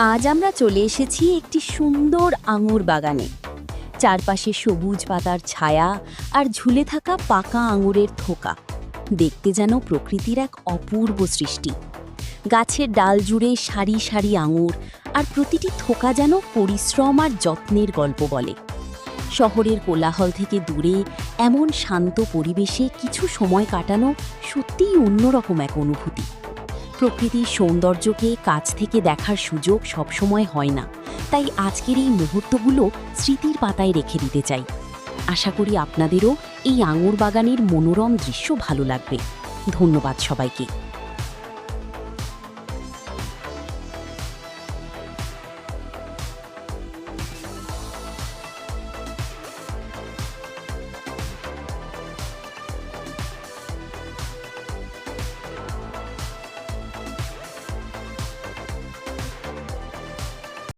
আজ আমরা চলে এসেছি একটি সুন্দর আঙুর বাগানে। চারপাশে সবুজ পাতার ছায়া আর ঝুলে থাকা পাকা আঙুরের থোকা দেখতে যেন প্রকৃতির এক অপূর্ব সৃষ্টি। গাছের ডাল জুড়ে সারি সারি আঙুর, আর প্রতিটি থোকা যেন পরিশ্রম আর যত্নের গল্প বলে। শহরের কোলাহল থেকে দূরে এমন শান্ত পরিবেশে কিছু সময় কাটানো সত্যিই অন্যরকম এক অনুভূতি। প্রকৃতির সৌন্দর্যকে কাছ থেকে দেখার সুযোগ সবসময় হয় না, তাই আজকের এই মুহূর্তগুলো স্মৃতির পাতায় রেখে দিতে চাই। আশা করি আপনাদেরও এই আঙুর বাগানের মনোরম দৃশ্য ভালো লাগবে। ধন্যবাদ সবাইকে।